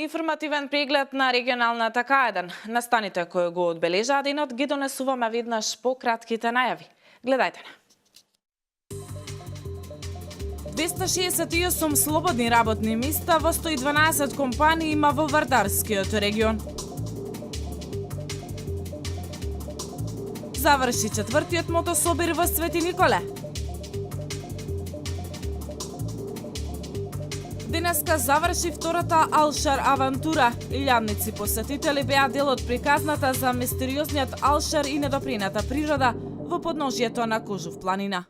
Информативен преглед на регионалната К1. Настаните кои го одбележаа денот ги донесуваме веднаш по кратките најави. Гледајте на. 268 слободни работни места во 112 компании има во Вардарскиот регион. Заврши четвртиот мотособир во Свети Николе. Денеска заврши втората Алшар авантура. Илјадници посетители беа дел од приказната за мистериозниот Алшар и недоприната природа во подножјето на Кожув планина.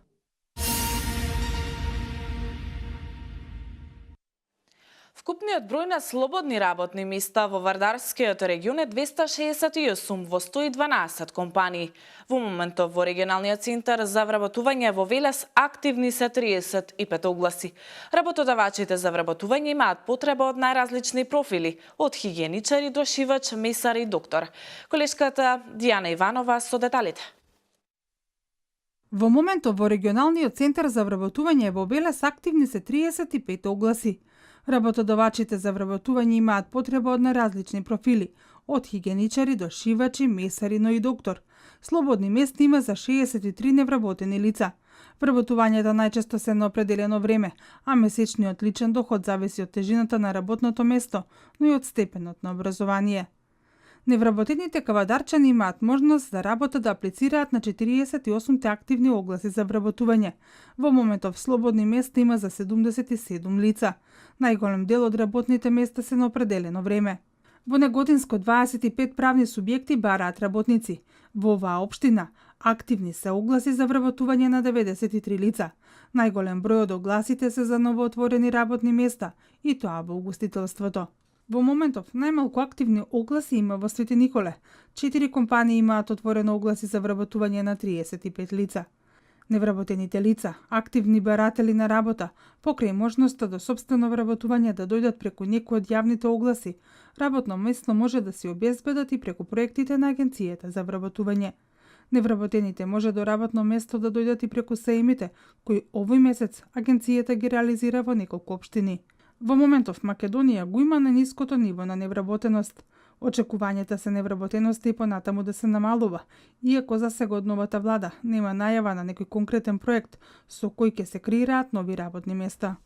Вкупниот број на слободни работни места во Вардарскиот регион е 268 во 112 компании. Во моментов во регионалниот центар за вработување во Велес активни се 35 огласи. Работодавачите за вработување имаат потреба од најразлични профили, од хигиеничари до шивач, месар и доктор. Колешката Дијана Иванова со деталите. Во моментов во регионалниот центар за вработување во Велес активни се 35 огласи. Работодавачите за вработување имаат потреба од најразлични профили, од хигиеничари до шивачи, месари, но и доктор. Слободни места има за 63 невработени лица. Вработувањето најчесто се на определено време, а месечниот личен доход зависи од тежината на работното место, но и од степенот на образование. Невработените кавадарчани имаат можност за работа да аплицираат на 48 активни огласи за вработување. Во моментов слободни места има за 77 лица. Најголем дел од работните места се на определено време. Во Неготинско 25 правни субјекти бараат работници. Во оваа општина активни се огласи за вработување на 93 лица. Најголем број од огласите се за новоотворени работни места, и тоа во угостителството. Во моментов најмалку активни огласи има во Свети Николе. 4 компании имаат отворено огласи за вработување на 35 лица. Невработените лица, активни баратели на работа, покрај можноста до сопствено вработување да дојдат преку некој од јавните огласи, работно место може да се обезбедат и преку проектите на Агенцијата за вработување. Невработените може до работно место да дојдат и преку сеимите, кои овој месец Агенцијата ги реализира во неколку општини. Во моментов Македонија го има на ниското ниво на невработеност. Очекувањата се невработеноста и понатаму да се намалува, иако за сега од новата влада нема најава на некој конкретен проект со кој ќе се креираат нови работни места.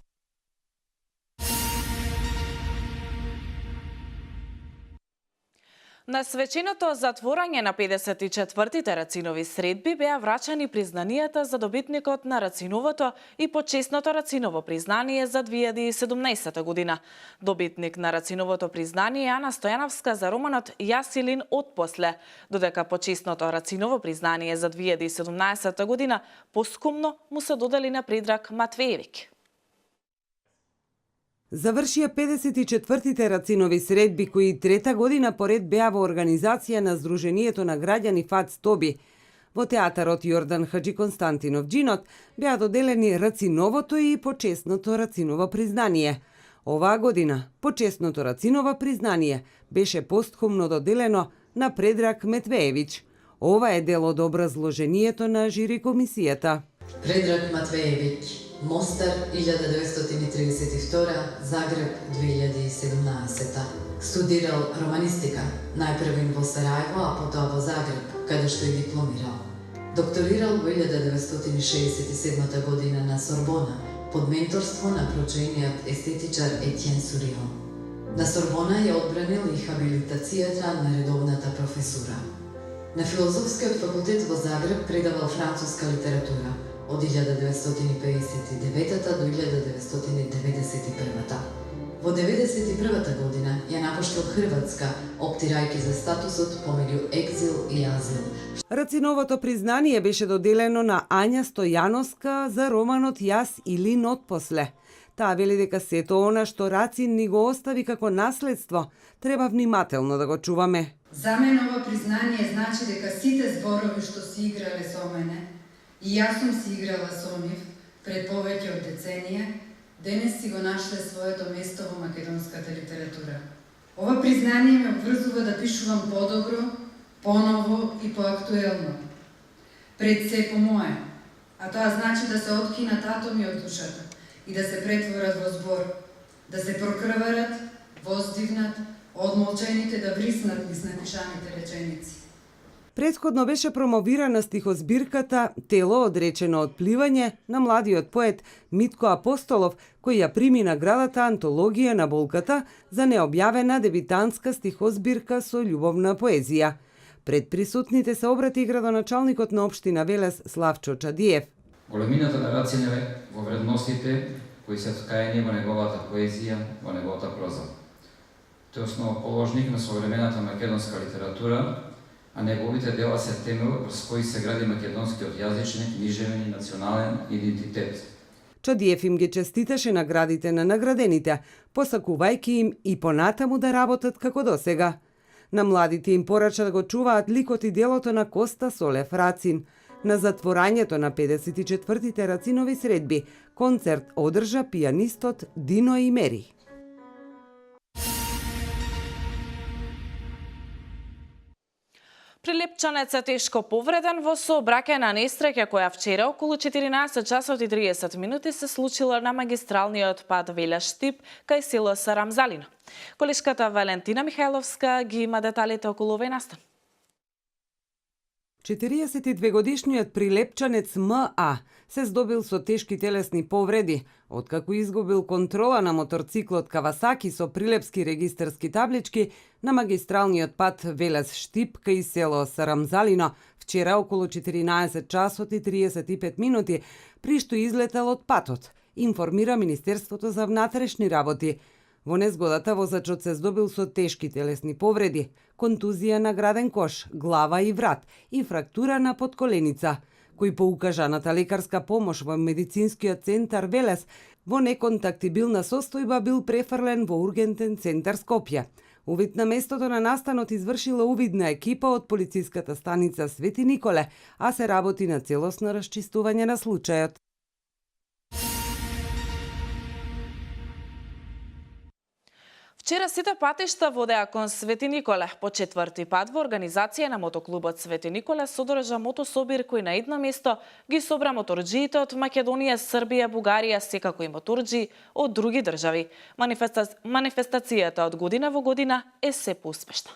На свеченото затворање на 54-тите Рацинови средби беа врачани признанијата за добитникот на Рациновото и почесното Рациново признание за 2017 година. Добитник на Рациновото признание е Ана Стојановска за романот Јас Илин отпосле, додека почесното Рациново признание за 2017 година поскумно му се додели на Предраг Матвеевиќ. Завршија 54-тите Рацинови средби, кои трета година поред беа во организација на Сдруженијето на граѓани ФАЦ Тоби. Во театарот Јордан Хаджи Константинов Джинот беа доделени Рациновото и почесното Рациново признание. Оваа година почесното Рациново признание беше постхумно доделено на Предраг Матвеевиќ. Ова е дел од образложението на жири комисијата. Предраг Матвеевиќ, Мостар 1932, Загреб 2017. Студирал романистика, најпрвин во Сарајево, а потоа во Загреб, каде што и дипломирал. Докторирал во 1967 година на Сорбона, под менторство на прочениот естетичар Етјен Сурион. На Сорбона ја одбранил и хабилитацијата на редовната професура. На Филозофскиот факултет во Загреб предавал француска литература од 1959 до 1991. Во 1991 година ја напуштил Хрватска, оптирајќи за статусот помеѓу екзил и азил. Рациновото признание беше доделено на Ања Стојановска за романот Јас Илин отпосле. Таа вели дека сето она што Рацин ни го остави како наследство, треба внимателно да го чуваме. За мене ова признание значи дека сите зборови што си играле со мене, и јас сум си играла со нив пред повеќе од деценија, денес си го нашле своето место во македонската литература. Ова признание ме обврзува да пишувам подобро, поново и поактуелно. Пред се по мое, а тоа значи да се откинат атоми од душата и да се претворат во збор, да се прокрварат, воздигнат, одмолчените да вриснат низ напишаните реченици. Претходно беше промовирана стихозбирката «Тело одречено од пливање» на младиот поет Митко Апостолов, кој ја прими наградата Антологија на болката за необјавена дебитантска стихозбирка со љубовна поезија. Пред присутните се обрати градоначалникот на општина Велес Славчо Чадиев. Големината на Рациневе во вредностите кои се вткаени во неговата поезија, во неговата проза. Тој е основоположник на современата македонска литература, а неговите дела се темел врз кои се гради македонскиот јазичен, книжевен и национален идентитет. Чадиев им ги честиташе наградите на наградените, посакувајќи им и понатаму да работат како досега. На младите им порача да го чуваат ликот и делото на Коста Солев Рацин. На затворањето на 54-тите Рацинови средби концерт одржа пијанистот Дино Имери. Прилепчанец е тешко повреден во сообраќајна несреќа која вчера околу 14 часот и 30 минути се случила на магистралниот пат Велес-Штип кај село Сарамзалино. Колешката Валентина Михајловска ги има деталите околу овој настан. 42-годишниот прилепчанец МА се здобил со тешки телесни повреди, откако изгубил контрола на моторциклот Кавасаки со прилепски регистарски таблички на магистралниот пат Велес-Штип кај село Сарамзалино вчера околу 14 часот и 35 минути, при што излетел од патот, информира Министерството за внатрешни работи. Во незгодата возачот се здобил со тешки телесни повреди, контузија на граден кош, глава и врат и фрактура на подколеница, кој по укажаната лекарска помош во медицинскиот центар Велес во неконтактибилна состојба бил префрлен во ургентен центар Скопје. Увид на местото на настанот извршила увидна екипа од полициската станица Свети Николе, а се работи на целосно расчистување на случајот. Вчера сите патишта водеа кон Свети Николе. По четврти пат во организација на мотоклубот Свети Николе содржа мотособир кој на едно место ги собра моторџиите од Македонија, Србија, Бугарија, секако и моторџи од други држави. Манифестацијата од година во година е се поуспешна.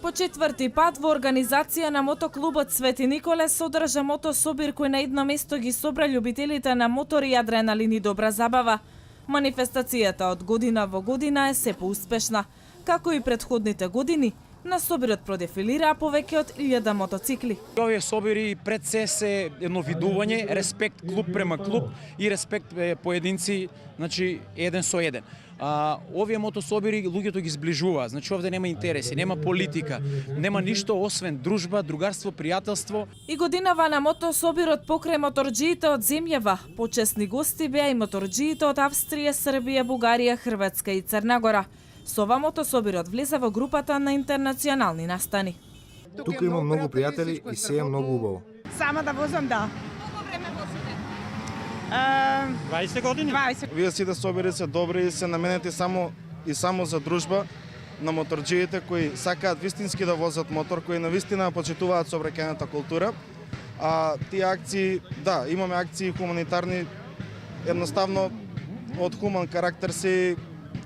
По четврти пат во организација на мотоклубот Свети Николе содржа мотособир кој на едно место ги собра љубителите на мотори, адреналин и добра забава. Манифестацијата од година во година е се поуспешна. Како и претходните години, на собирот продефилираа повеќе од 1000 мотоцикли. Овие собири пред се се едно видување, респект клуб према клуб и респект поединци, значи еден со еден. Овие мотособири луѓето ги зближува, значи овде нема интереси, нема политика, нема ништо освен дружба, другарство, пријателство. И годинава на мотособирот покрај моторџиите од земјава, почесни гости беа и моторџиите од Австрија, Србија, Бугарија, Хрватска и Црна Гора. Со ова мотособирот влезе во групата на интернационални настани. Тука има многу пријатели и се е многу убаво. Сама да возам, да. Колку време возите? 20 години. 20. Вие сите собири се добри и се наменети само за дружба на моторџиите кои сакаат вистински да возат мотор, кои навистина почитуваат сообраќајната култура. А тие акции, да, имаме акции хуманитарни, едноставно од хуман карактер си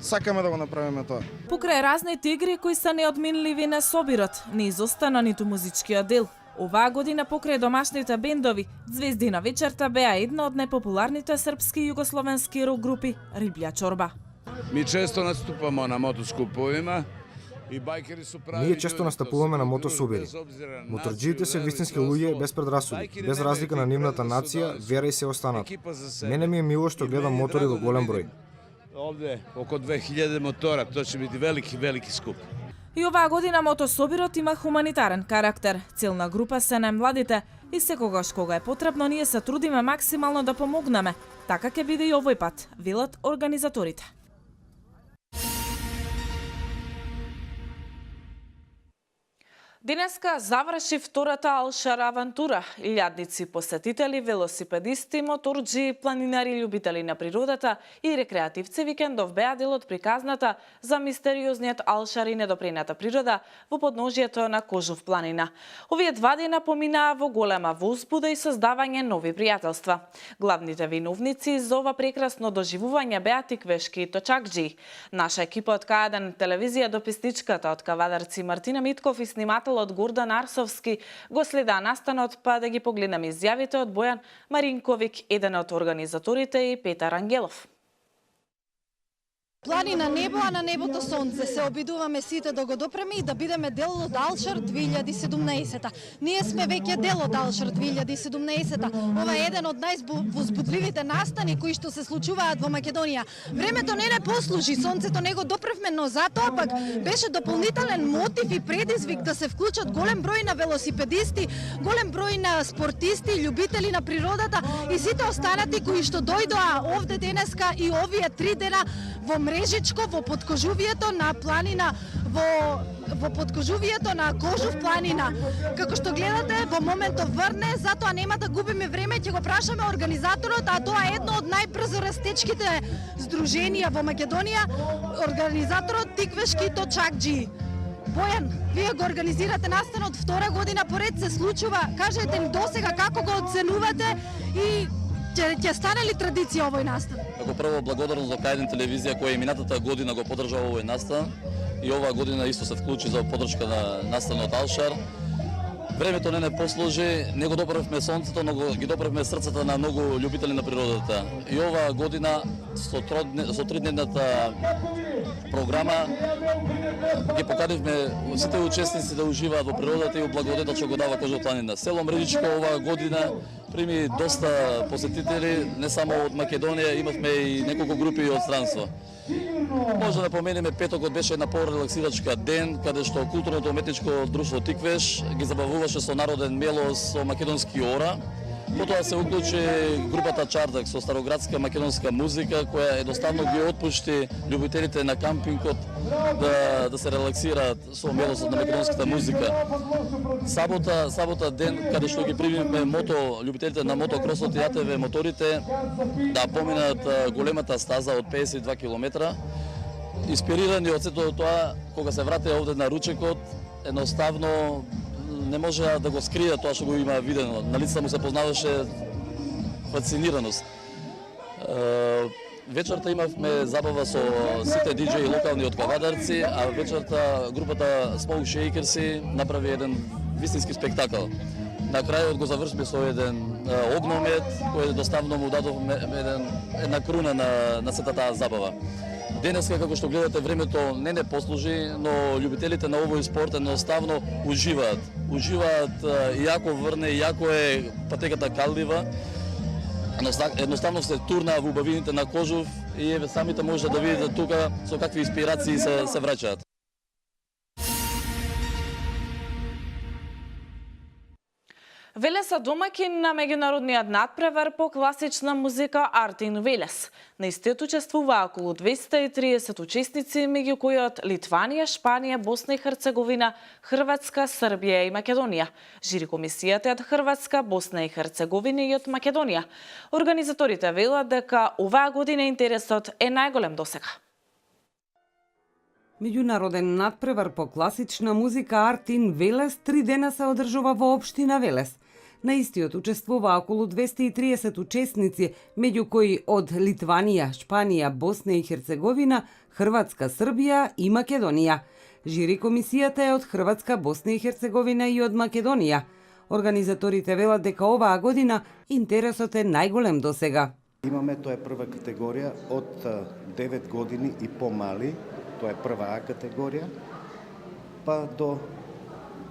сакаме да го направиме тоа. Покрај разните игри кои се неодминливи на собирот, не изостана ниту музичкиот дел. Оваа година покрај домашните бендови, Звезди на вечерта беа една од најпопуларните српски и југословенски рок групи Риблја чорба. Ми често наступаме на мотоскуповима и бајкери су прави. Ние често настапуваме на мотособири. Моторџиите се вистински луѓе без предрасуди, без разлика на нивната нација, вера и се останат. Мене ми е мило што гледам мотори во голем број. Овде око 2000 мотора, тоа ќе биде велики скуп. И оваа година мотособирот има хуманитарен карактер. Целна група се најмладите и секогаш кога е потребно ние се трудиме максимално да помогнеме. Така ќе биде и овој пат, велат организаторите. Денеска заврши втората Алшар авантура. Илјадници посетители, велосипедисти, моторџи, планинари, љубители на природата и рекреативци викендов беа дел од приказната за мистериозниот Алшар и недопрената природа во подножјето на Кожув планина. Овие 2 дена поминаа во голема возбуда и создавање нови пријателства. Главните виновници за ова прекрасно доживување беа тиквешки и точакџи. Наша екипа од К1 телевизија дописничката од Кавадарци Мартина Митков и снимател од Гордан Арсовски го следа настанот, па да ги погледнеме изјавите од Бојан Маринковик, еден од организаторите, и Петар Ангелов. Планина небо, а на небото сонце. Се обидуваме сите да го допреме и да бидеме дел од Алшар 2017. Ние сме веќе дел од Алшар 2017. Ова е еден од највозбудливите настани кои што се случуваат во Македонија. Времето не послужи, сонцето не го допревме, но затоа пак беше дополнителен мотив и предизвик да се вклучат голем број на велосипедисти, голем број на спортисти, љубители на природата и сите останати кои што дојдоа овде денеска и овие 3 дена во Мрежичко, во подкожувието на планина, во подкожувието на Кожув планина. Како што гледате, во моментов врне, затоа нема да губиме време, ќе го прашаме организаторот, а тоа е едно од најбрзо растечките здруженија во Македонија, организаторот Тиквешки точакџи. Бојан, вие го организирате настанот втора година поред, се случува. Кажете ни досега како го оценувате и ќе стане ли традиција овој настан? Како прво благодарност за К1 телевизија која и минатата година го поддржа овој настан и оваа година исто се вклучи за поддршка на настанот Алшар. Времето не послужи, не го доправивме сонцето, но ги доправивме срцата на многу љубители на природата. И оваа година со 3-дневната програма ги поканивме сите учесници да уживаат во природата и во благодетот што го дава Кожув планина. Село Мрежичко оваа година прими доста посетители, не само од Македонија, имавме и неколку групи од странство. Може да поменеме петокот беше една порелаксирачка ден, каде што културното уметничко друштво Тиквеш ги забавуваше со народен мелос, со македонски ора. Потоа се уклучи групата Чардак со староградска македонска музика, која едноставно ги отпушти љубителите на кампингот да се релаксираат со мелосот на македонската музика. Сабота ден, каде што ги примивме љубителите на мотокросот и АТВ моторите да поминат големата стаза од 52 км. Инспирирани од сето тоа, кога се вратеа овде на ручекот, едноставно не можеа да го скријат тоа што го има видено. На лицата му се познаваше фасцинираност. Вечерта имавме забава со сите диџеи локални од Кавадарци, а вечерта групата Smoke Shakersi направи еден вистински спектакл. На крајот го завршиме со еден огномет, кој едноставно му дадовме една круна на сета таа забава. Денеска, како што гледате, времето не послужи, но љубителите на овој спорт едноставно уживаат. Уживаат, иако врне, иако е патеката каллива, едноставно се турнаа во убавините на Кожув и еве самите можете да видите тука со какви инспирации се враќаат. Велеса домаќин на меѓународниот надпревар по класична музика Артин Велес. На истиот учествуваа околу 230 учесници, меѓу кои од Литванија, Шпанија, Босна и Херцеговина, Хрватска, Србија и Македонија. Жири комисијата од Хрватска, Босна и Херцеговина и од Македонија. Организаторите велат дека оваа година интересот е најголем досега. Меѓународен надпревар по класична музика Артин Велес 3 дена се одржува во општина Велес. На истиот учествува околу 230 учесници, меѓу кои од Литванија, Шпанија, Босна и Херцеговина, Хрватска, Србија и Македонија. Жири комисијата е од Хрватска, Босна и Херцеговина и од Македонија. Организаторите велат дека оваа година интересот е најголем досега. Имаме, тоа е прва категорија од 9 години и помали, тоа е прва А категорија, па до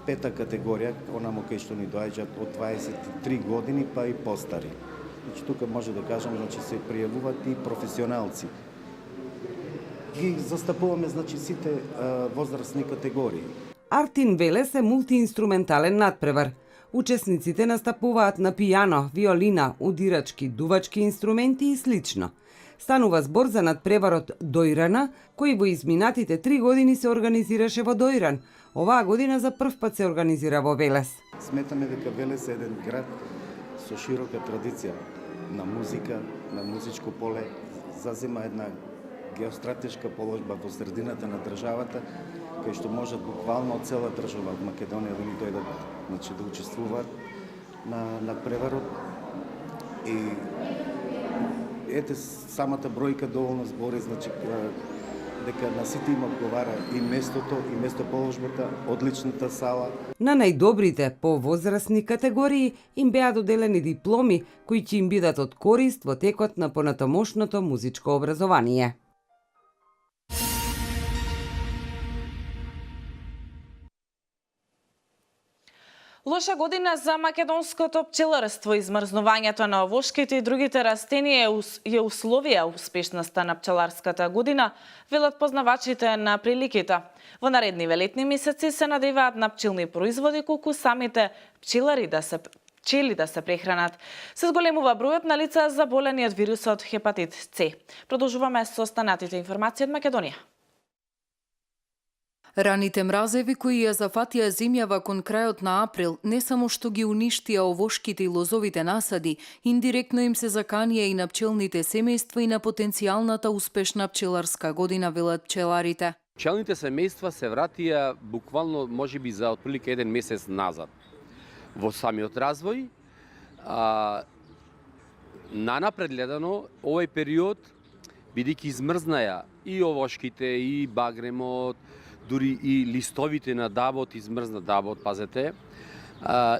пета категорија, онамо кај што ни доаѓаат од 23 години па и постари. Значи, тука може да кажам, значи се пријавуваат и професионалци. Ги застапуваме, значи, сите возрастни категории. Артин Велес е мултиинструментален надпревар. Учесниците настапуваат на пијано, виолина, удирачки, дувачки инструменти и слично. Станува збор за надпреварот Дојрана, кој во изминатите 3 години се организираше во Дојран. Оваа година за прв пат се организира во Велес. Сметаме дека Велес е еден град со широка традиција на музика, на музичко поле, зазема една геостратешка положба во средината на државата, кај што можат буквално од цела држава од Македонија да ни дојдат, значи да учествуваат на преварот. И ете самата бројка доволно збори, значи дека на сите им одговара и местото, и местоположбата, одличната сала. На најдобрите по возрастни категории им беа доделени дипломи кои ќе им бидат од корист во текот на понатамошното музичко образование. Лоша година за македонското пчеларство. Измрзнувањето на овошките и другите растенија ја условија успешноста на пчеларската година, велат познавачите на приликите. Во наредниве летни месеци се надеваат на пчелни производи, колку самите пчели да се прехранат. Се зголемува бројот на лица заболени од вирусот хепатит С. Продолжуваме со останатите информации од Македонија. Раните мразеви кои ја зафатија земјава кон крајот на април не само што ги уништија овошките и лозовите насади, индиректно им се заканија и на пчелните семејства и на потенцијалната успешна пчеларска година, велат пчеларите. Пчелните семејства се вратија буквално можеби за отприлика еден месец назад во самиот развој. Нанапред гледано, овој период, бидејќи измрзнаја и овошките, и багремот, дури и листовите на дабот, измрзна дабот, пазете,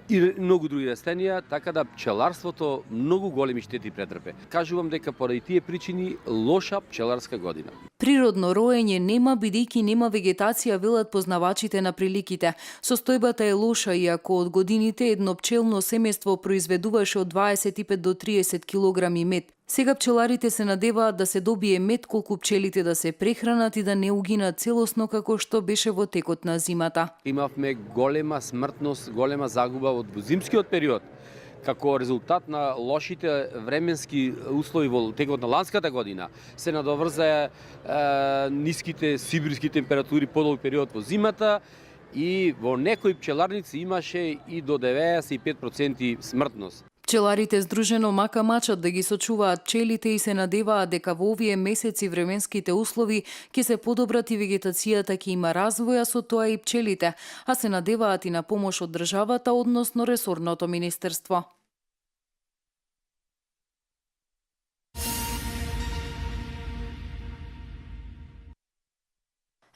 и многу други растенија, така да пчеларството многу големи штети претрпе. Кажувам дека поради тие причини лоша пчеларска година. Природно роење нема, бидејќи нема вегетација, велат познавачите на приликите. Состојбата е лоша, иако од годините едно пчелно семејство произведуваше од 25 до 30 килограми мед. Сега пчеларите се надеваат да се добие мед колку пчелите да се прехранат и да не угинат целосно како што беше во текот на зимата. Имавме голема смртност, голема загуба од зимскиот период. Како резултат на лошите временски услови во текот на ланската година, се надоврзаја ниските сибирски температури подолг период во зимата и во некои пчеларници имаше и до 95% смртност. Пчеларите здружено мака мачат да ги сочуваат пчелите и се надеваат дека во овие месеци временските услови ќе се подобрат и вегетацијата ќе има развоја, со тоа и пчелите, а се надеваат и на помош од државата, односно ресорното министерство.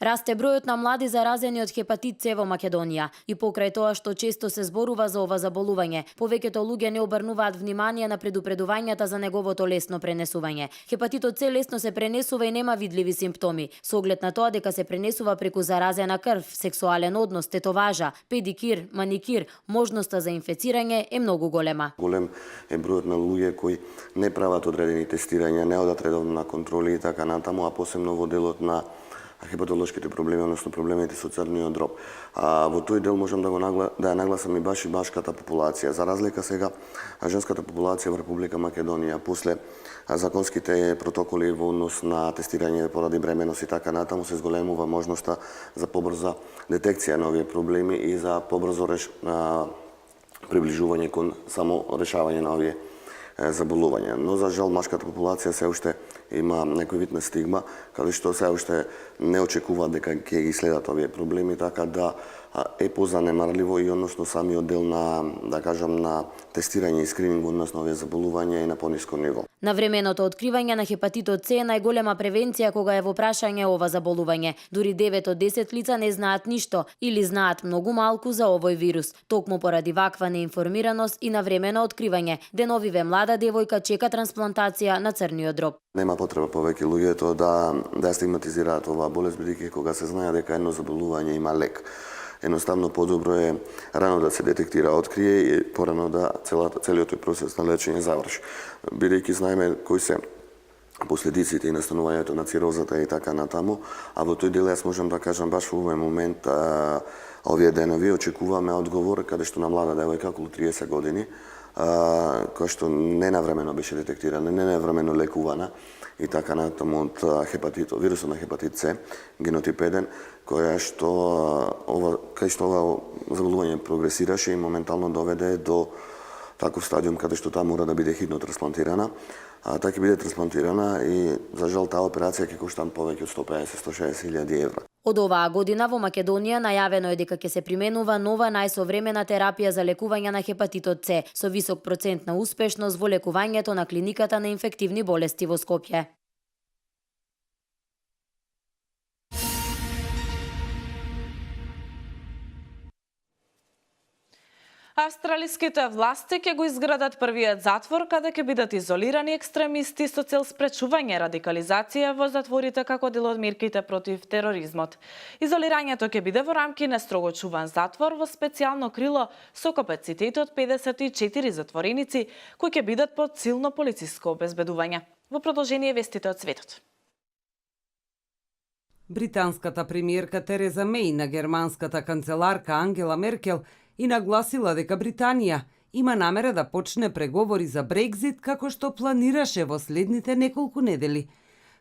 Расте бројот на млади заразени од хепатит С во Македонија и покрај тоа што често се зборува за ова заболување, повеќето луѓе не обрнуваат внимание на предупредувањата за неговото лесно пренесување. Хепатитот С лесно се пренесува и нема видливи симптоми, со оглед на тоа дека се пренесува преку заразена крв, сексуален однос, тетоважа, педикир, маникир, можноста за инфецирање е многу голема. Голем е бројот на луѓе кои не прават одредени тестирања, не одат редовно на контроли и така натаму, а посебно во делот на хепатолошките проблеми, односно проблемите со црниот дроб. Во тој дел можам да ја нагласам и баш и башката популација. За разлика сега, женската популација во Република Македонија, после законските протоколи во однос на тестирање поради бременост и така натаму, се зголемува можноста за побрза детекција на овие проблеми и за побрзо приближување кон само решавање на овие заболувања. Но за жал машката популација се уште има некој вид на стигма, каде што се уште не очекува дека ќе ги следат овие проблеми, така да е позанемарливо и односно самиот дел на, да кажам, на тестирање и скрининг односно овие заболувања и на пониско ниво. Навременото откривање на хепатитот С е најголема превенција кога е во прашање ова заболување. Дури 9 од 10 лица не знаат ништо или знаат многу малку за овој вирус. Токму поради ваква неинформираност и навремено откривање, деновиве млада девојка чека трансплантација на црниот дроб. Нема потреба повеќе луѓето да стигматизираат оваа болест, бидејќи кога се знае дека едно заболување има лек, едноставно подобро е рано да се детектира, открие и порано да целиот тој процес на лечење заврши. Бидејќи знаеме кои се последиците и настанувањето на цирозата и така натаму, а во тој дел јас можам да кажам баш во овој момент овие денови очекуваме одговор каде што на млада девојка околу 30 години која што ненавремено беше детектирана, ненавремено лекувана и така натаму од вирусот на хепатит С, генотип 1, кај што ова заболување прогресираше и моментално доведе до таков стадиум каде што таа мора да биде хитно трансплантирана. Таа ќе биде трансплантирана и за жал таа операција ќе кошта повеќе од 150-160 илјади евра. Од оваа година во Македонија најавено е дека ќе се применува нова најсовремена терапија за лекување на хепатитот С со висок процент на успешност во лекувањето на клиниката на инфективни болести во Скопје. Австралиските власти ќе го изградат првиот затвор каде ќе бидат изолирани екстремисти со цел спречување радикализација во затворите како дел од мерките против тероризмот. Изолирањето ќе биде во рамки на строго чуван затвор во специјално крило со капацитет од 54 затвореници кои ќе бидат под силно полициско обезбедување. Во продолжение вестите од светот. Британската премиерка Тереза Меј на германската канцеларка Ангела Меркел и нагласила дека Британија има намера да почне преговори за Брекзит како што планираше во следните неколку недели.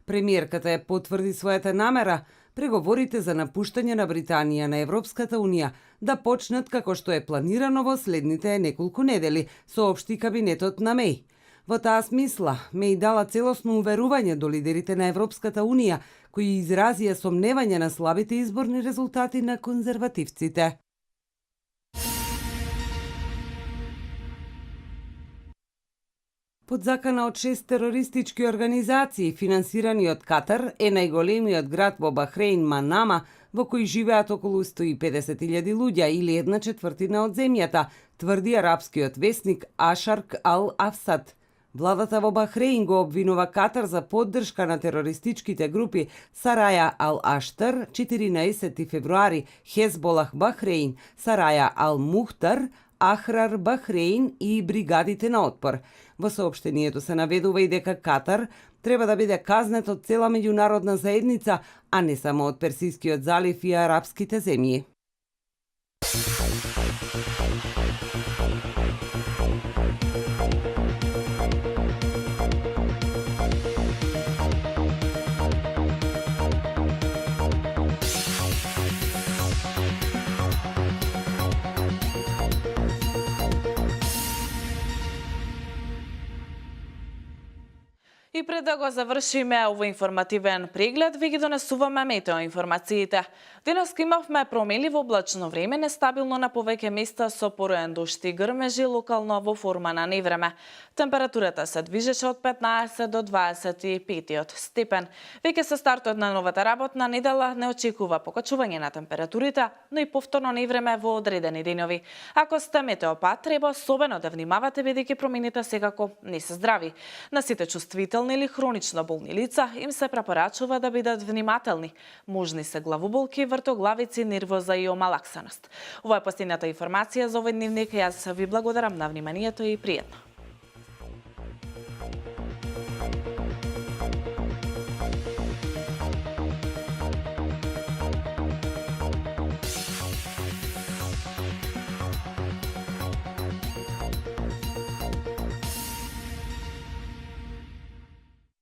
Премиерката ја потврди својата намера преговорите за напуштање на Британија на Европската Унија да почнат како што е планирано во следните неколку недели, соопшти кабинетот на Меј. Во таа смисла, Меј дала целосно уверување до лидерите на Европската Унија, кои изразија сомневање на слабите изборни резултати на конзервативците. Под закана од 6 терористички организации, финансирани од Катар, е најголемиот град во Бахрейн, Манама, во кој живеат околу 150.000 луѓе или 1/4 од земјата, тврди арапскиот весник Ашарк Ал-Афсад. Владата во Бахрейн го обвинува Катар за поддршка на терористичките групи Сараја Ал-Аштар, 14 февруари, Хезболах Бахрейн, Сараја Ал-Мухтар, Ахрар Бахрейн и бригадите на отпор. Во соопштението се наведува и дека Катар треба да биде казнет од цела меѓународна заедница, а не само од Персискиот залив и арапските земји. И пред да го завршиме овој информативен преглед, ви ги донесуваме метеоинформациите. Денес имавме променливо облачно време, нестабилно на повеќе места со пороен дожд и грмежи, локално во форма на невреме. Температурата се движеше од 15 до 25 степен. Веќе со стартот на новата работна недела не очекува покачување на температурите, но и повторно невреме во одредени денови. Ако сте метеопат, треба особено да внимавате бидејќи промените секако не се здрави. На сите чувствителни или хронично болни лица им се препорачува да бидат внимателни. Можни се главоболки, вртоглавици, нервоза и омалаксаност. Ова е последната информација за овој дневник. Јас ви благодарам на вниманието и пријатно.